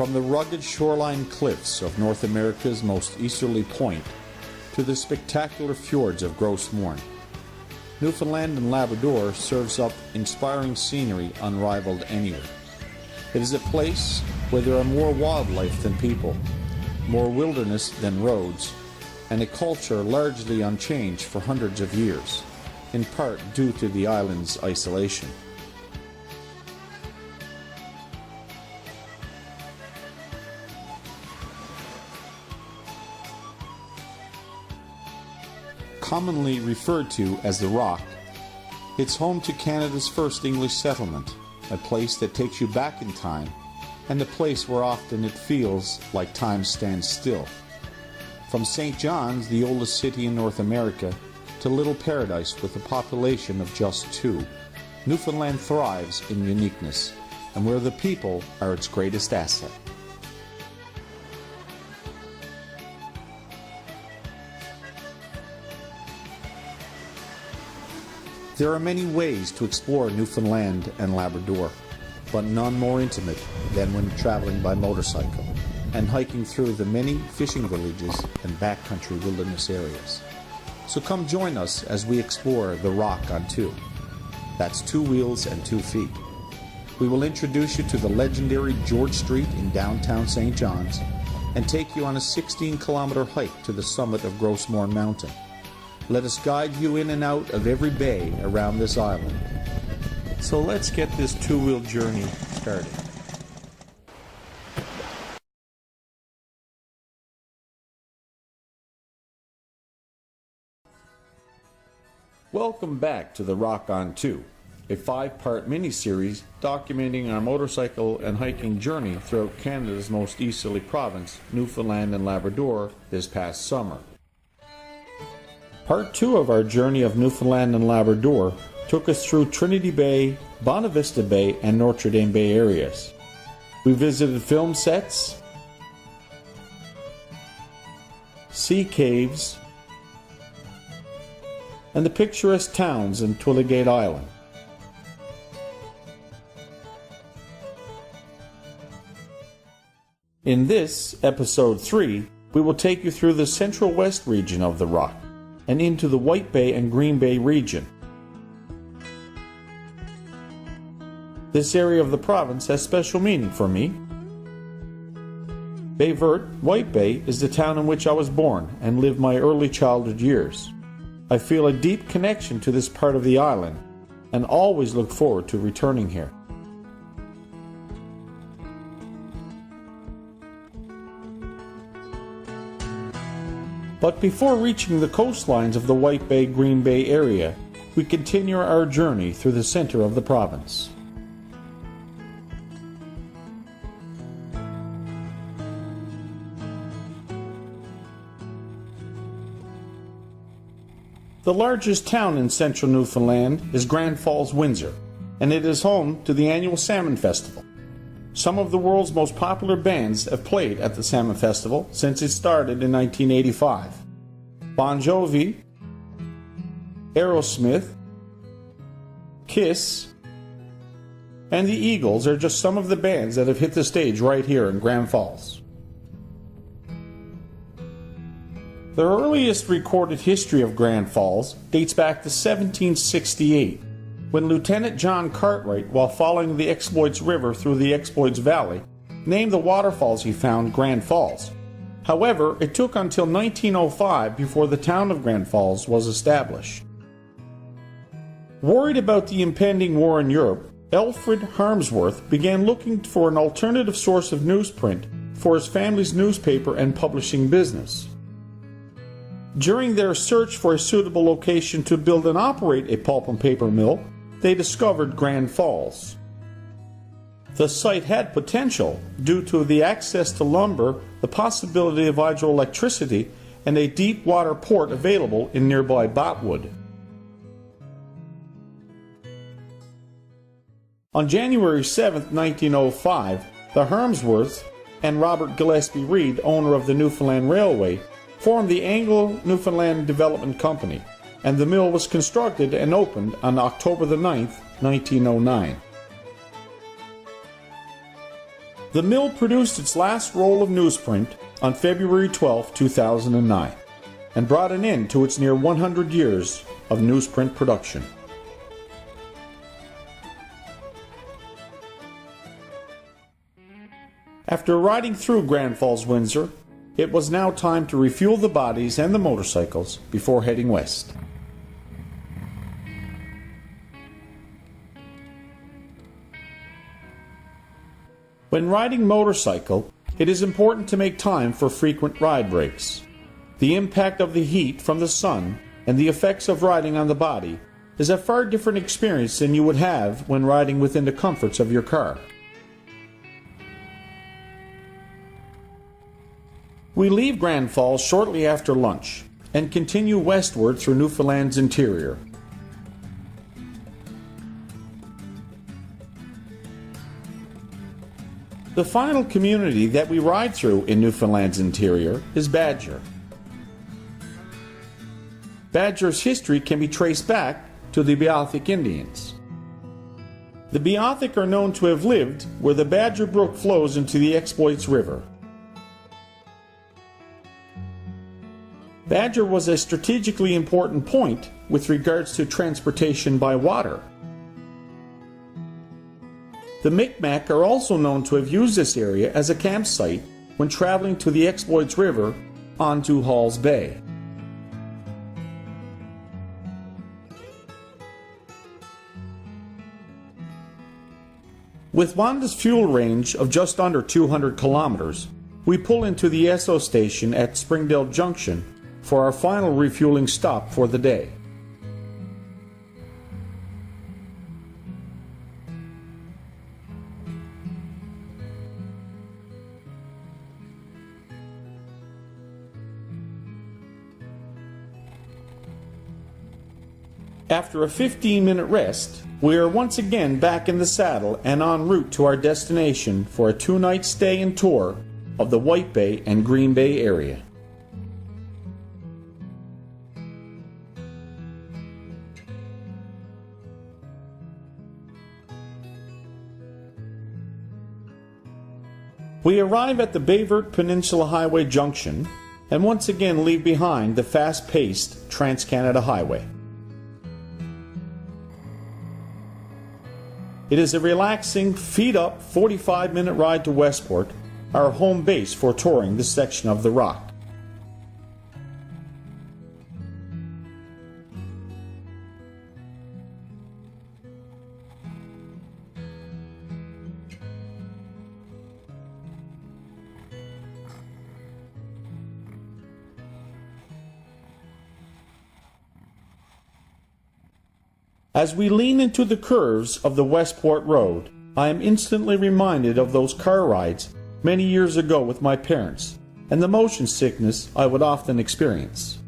From the rugged shoreline cliffs of North America's most easterly point to the spectacular fjords of Gros Morne, Newfoundland and Labrador serves up inspiring scenery unrivaled anywhere. It is a place where there are more wildlife than people, more wilderness than roads, and a culture largely unchanged for hundreds of years, in part due to the island's isolation. Commonly referred to as the Rock, it's home to Canada's first English settlement, a place that takes you back in time, and a place where often it feels like time stands still. From St. John's, the oldest city in North America, to Little Paradise with a population of just 2, Newfoundland thrives in uniqueness, and where the people are its greatest asset. There are many ways to explore Newfoundland and Labrador, but none more intimate than when traveling by motorcycle and hiking through the many fishing villages and backcountry wilderness areas. So come join us as we explore the Rock on 2. That's 2 wheels and 2 feet. We will introduce you to the legendary George Street in downtown St. John's and take you on a 16-kilometer hike to the summit of Gros Morne Mountain. Let us guide you in and out of every bay around this island. So let's get this 2-wheel journey started. Welcome back to The Rock on 2, a 5-part mini-series documenting our motorcycle and hiking journey throughout Canada's most easterly province, Newfoundland and Labrador, this past summer. Part 2 of our journey of Newfoundland and Labrador took us through Trinity Bay, Bonavista Bay, and Notre Dame Bay areas. We visited film sets, sea caves, and the picturesque towns in Twilligate Island. In this, episode 3, we will take you through the Central West region of the Rock and into the White Bay and Green Bay region. This area of the province has special meaning for me. Baie Verte, White Bay, is the town in which I was born and lived my early childhood years. I feel a deep connection to this part of the island and always look forward to returning here. But before reaching the coastlines of the White Bay, Green Bay area, we continue our journey through the center of the province. The largest town in central Newfoundland is Grand Falls, Windsor, and it is home to the annual Salmon Festival. Some of the world's most popular bands have played at the Salmon Festival since it started in 1985. Bon Jovi, Aerosmith, Kiss, and the Eagles are just some of the bands that have hit the stage right here in Grand Falls. The earliest recorded history of Grand Falls dates back to 1768, when Lieutenant John Cartwright, while following the Exploits River through the Exploits Valley, named the waterfalls he found Grand Falls. However, it took until 1905 before the town of Grand Falls was established. Worried about the impending war in Europe, Alfred Harmsworth began looking for an alternative source of newsprint for his family's newspaper and publishing business. During their search for a suitable location to build and operate a pulp and paper mill, they discovered Grand Falls. The site had potential due to the access to lumber, the possibility of hydroelectricity, and a deep water port available in nearby Botwood. On January 7, 1905, the Harmsworths and Robert Gillespie Reed, owner of the Newfoundland Railway, formed the Anglo-Newfoundland Development Company, and the mill was constructed and opened on October the 9th, 1909. The mill produced its last roll of newsprint on February 12, 2009, and brought an end to its near 100 years of newsprint production. After riding through Grand Falls, Windsor, it was now time to refuel the bodies and the motorcycles before heading west. When riding motorcycle, it is important to make time for frequent ride breaks. The impact of the heat from the sun and the effects of riding on the body is a far different experience than you would have when riding within the comforts of your car. We leave Grand Falls shortly after lunch and continue westward through Newfoundland's interior. The final community that we ride through in Newfoundland's interior is Badger. Badger's history can be traced back to the Beothuk Indians. The Beothuk are known to have lived where the Badger Brook flows into the Exploits River. Badger was a strategically important point with regards to transportation by water. The Micmac are also known to have used this area as a campsite when traveling to the Exploits River onto Hall's Bay. With Wanda's fuel range of just under 200 kilometers, we pull into the Esso station at Springdale Junction for our final refueling stop for the day. After a 15-minute rest, we are once again back in the saddle and en route to our destination for a 2-night stay and tour of the White Bay and Green Bay area. We arrive at the Baie Verte Peninsula Highway Junction and once again leave behind the fast-paced Trans-Canada Highway. It is a relaxing, feet-up 45-minute ride to Westport, our home base for touring this section of the Rock. As we lean into the curves of the Westport Road, I am instantly reminded of those car rides many years ago with my parents and the motion sickness I would often experience.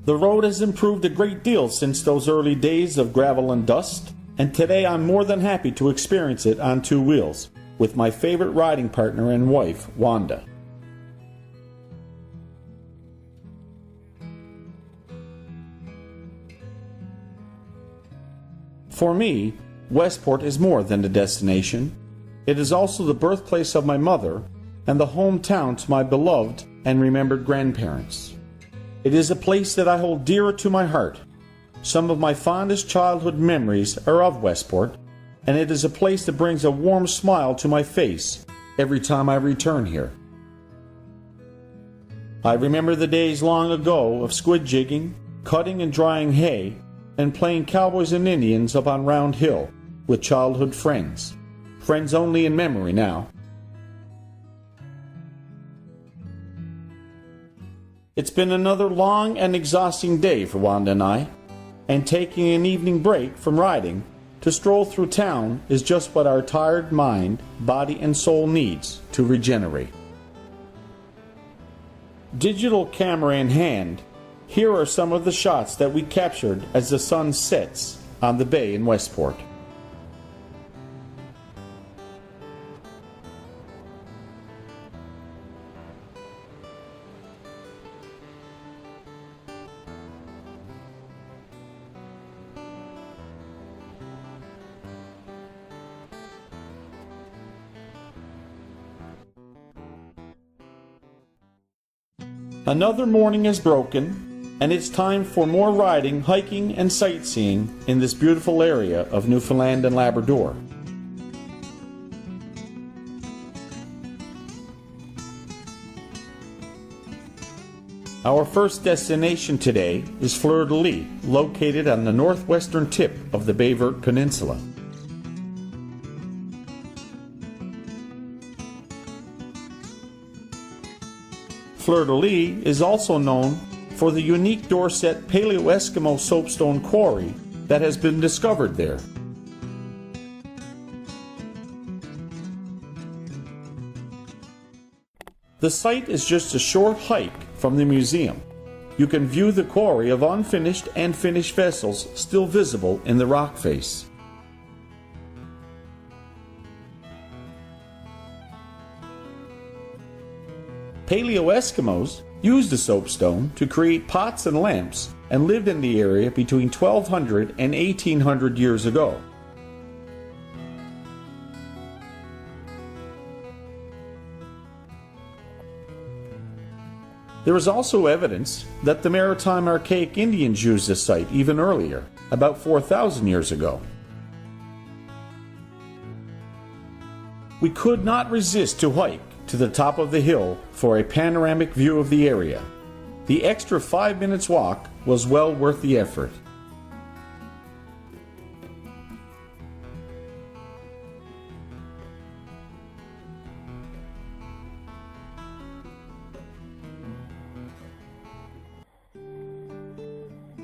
The road has improved a great deal since those early days of gravel and dust, and today I'm more than happy to experience it on 2 wheels with my favorite riding partner and wife, Wanda. For me, Westport is more than a destination. It is also the birthplace of my mother and the hometown to my beloved and remembered grandparents. It is a place that I hold dearer to my heart. Some of my fondest childhood memories are of Westport, and it is a place that brings a warm smile to my face every time I return here. I remember the days long ago of squid jigging, cutting and drying hay, and playing cowboys and Indians up on Round Hill with childhood friends. Friends only in memory now. It's been another long and exhausting day for Wanda and I, and taking an evening break from riding to stroll through town is just what our tired mind, body, and soul needs to regenerate. Digital camera in hand, here are some of the shots that we captured as the sun sets on the bay in Westport. Another morning is broken, and it's time for more riding, hiking, and sightseeing in this beautiful area of Newfoundland and Labrador. Our first destination today is Fleur-de-Lis, located on the northwestern tip of the Baie Verte Peninsula. Fleur-de-Lis is also known for the unique Dorset Paleo-Eskimo soapstone quarry that has been discovered there. The site is just a short hike from the museum. You can view the quarry of unfinished and finished vessels still visible in the rock face. Paleo-Eskimos used the soapstone to create pots and lamps and lived in the area between 1200 and 1800 years ago. There is also evidence that the maritime archaic Indians used this site even earlier, about 4,000 years ago. We could not resist to hike to the top of the hill for a panoramic view of the area. The extra 5 minutes walk was well worth the effort.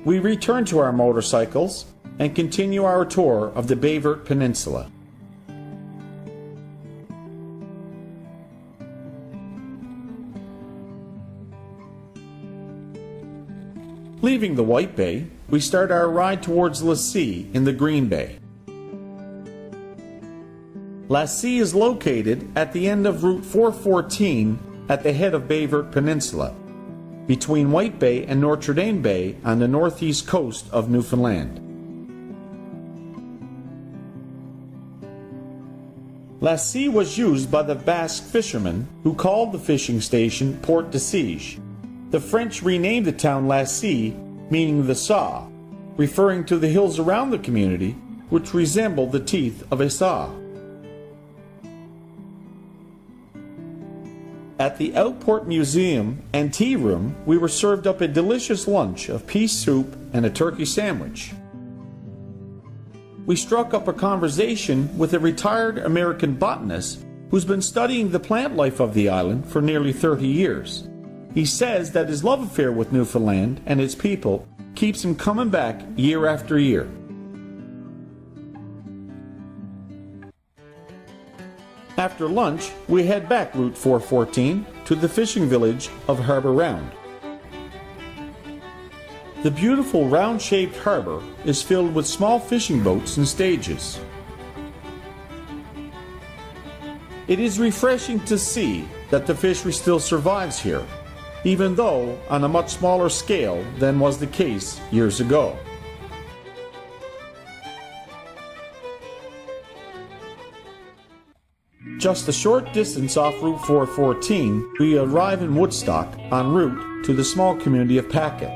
We return to our motorcycles and continue our tour of the Baie Verte Peninsula. Leaving the White Bay, we start our ride towards Scie in the Green Bay. Scie is located at the end of Route 414 at the head of Baie Verte Peninsula, between White Bay and Notre Dame Bay on the northeast coast of Newfoundland. Scie was used by the Basque fishermen who called the fishing station Port de Scie. The French renamed the town Scie, meaning the saw, referring to the hills around the community, which resembled the teeth of a saw. At the Outport Museum and Tea Room, we were served up a delicious lunch of pea soup and a turkey sandwich. We struck up a conversation with a retired American botanist who's been studying the plant life of the island for nearly 30 years. He says that his love affair with Newfoundland and its people keeps him coming back year after year. After lunch, we head back Route 414 to the fishing village of Harbour Round. The beautiful round-shaped harbor is filled with small fishing boats and stages. It is refreshing to see that the fishery still survives here, even though on a much smaller scale than was the case years ago. Just a short distance off Route 414, we arrive in Woodstock en route to the small community of Pacquet.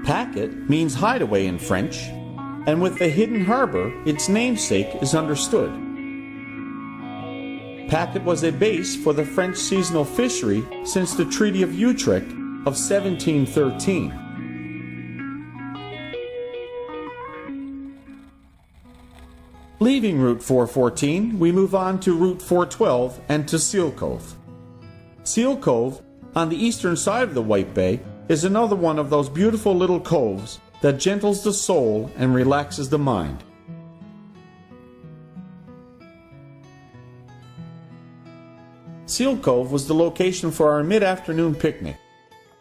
Pacquet means hideaway in French, and with the hidden harbor, its namesake is understood. Pacquet was a base for the French seasonal fishery since the Treaty of Utrecht of 1713. Leaving Route 414, we move on to Route 412 and to Scie Cove. Scie Cove, on the eastern side of the White Bay, is another one of those beautiful little coves that gentles the soul and relaxes the mind. Scie Cove was the location for our mid-afternoon picnic.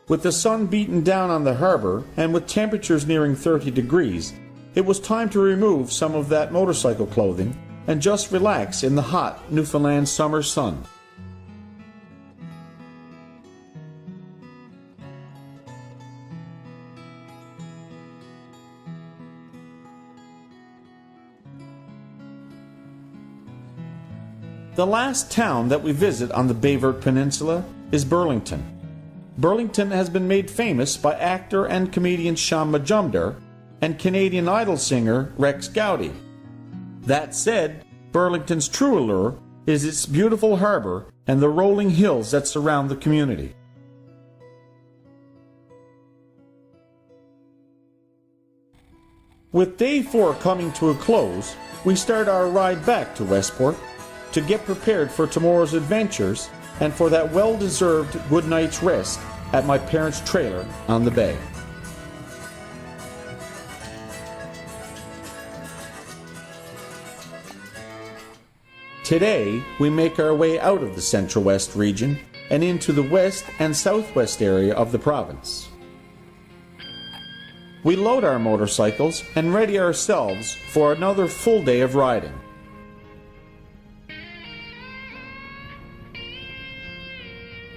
With the sun beaten down on the harbor and with temperatures nearing 30 degrees, it was time to remove some of that motorcycle clothing and just relax in the hot Newfoundland summer sun. The last town that we visit on the Baie Verte Peninsula is Burlington. Burlington has been made famous by actor and comedian Sean Majumdar and Canadian Idol singer Rex Gowdy. That said, Burlington's true allure is its beautiful harbor and the rolling hills that surround the community. With day 4 coming to a close, we start our ride back to Westport to get prepared for tomorrow's adventures and for that well-deserved good night's rest at my parents' trailer on the bay. Today, we make our way out of the Central West region and into the west and southwest area of the province. We load our motorcycles and ready ourselves for another full day of riding.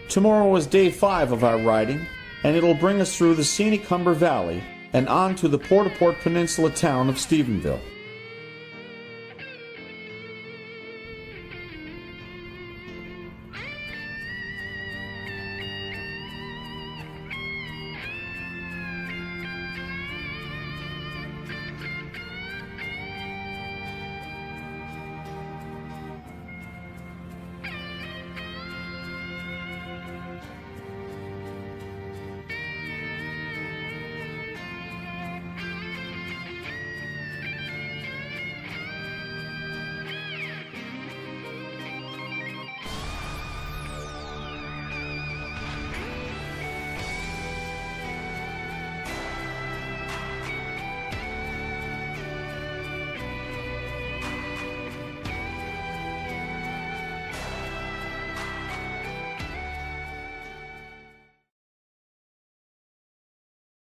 Tomorrow is day 5 of our riding, and it'll bring us through the scenic Humber Valley and on to the Port-au-Port Peninsula town of Stephenville.